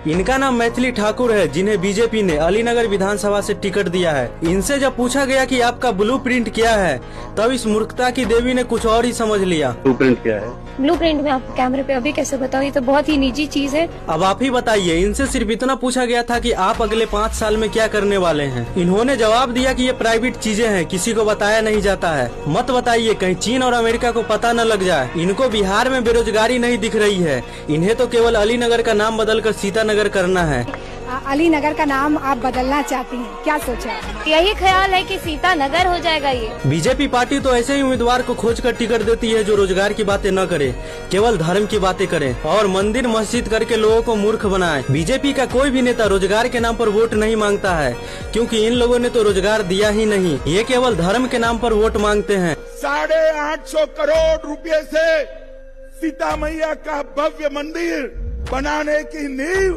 इनका नाम मैथिली ठाकुर है, जिन्हें बीजेपी ने अलीनगर विधानसभा से टिकट दिया है। इनसे जब पूछा गया कि आपका ब्लूप्रिंट क्या है, तब इस मूर्खता की देवी ने कुछ और ही समझ लिया। ब्लूप्रिंट क्या है? ब्लूप्रिंट में आपको कैमरे पे अभी कैसे बताऊं, ये तो बहुत ही निजी चीज है। अब आप ही बताइए। इनसे सिर्फ इतना पूछा गया था कि आप अगले 5 साल में क्या करने वाले हैं। इन्होंने जवाब दिया कि ये प्राइवेट चीजें हैं, किसी को बताया नहीं जाता है। मत बताइए, कहीं चीन और अमेरिका को पता न लग जाए। इनको बिहार में बेरोजगारी नहीं दिख रही है, इन्हें तो केवल अलीनगर का नाम बदलकर सीतानगर करना है। अलीनगर का नाम आप बदलना चाहती हैं, क्या सोचा? यही ख्याल है कि सीतानगर हो जाएगा ये। बीजेपी पार्टी तो ऐसे ही उम्मीदवार को खोजकर टिकट देती है जो रोजगार की बातें न करे, केवल धर्म की बातें करे और मंदिर मस्जिद करके लोगों को मूर्ख बनाए। बीजेपी का कोई भी नेता रोजगार के नाम पर वोट नहीं मांगता है, क्योंकि इन लोगों ने तो रोजगार दिया ही नहीं। ये केवल धर्म के नाम पर वोट मांगते हैं। 850 करोड़ रुपए से सीता मैया का भव्य मंदिर बनाने की नींव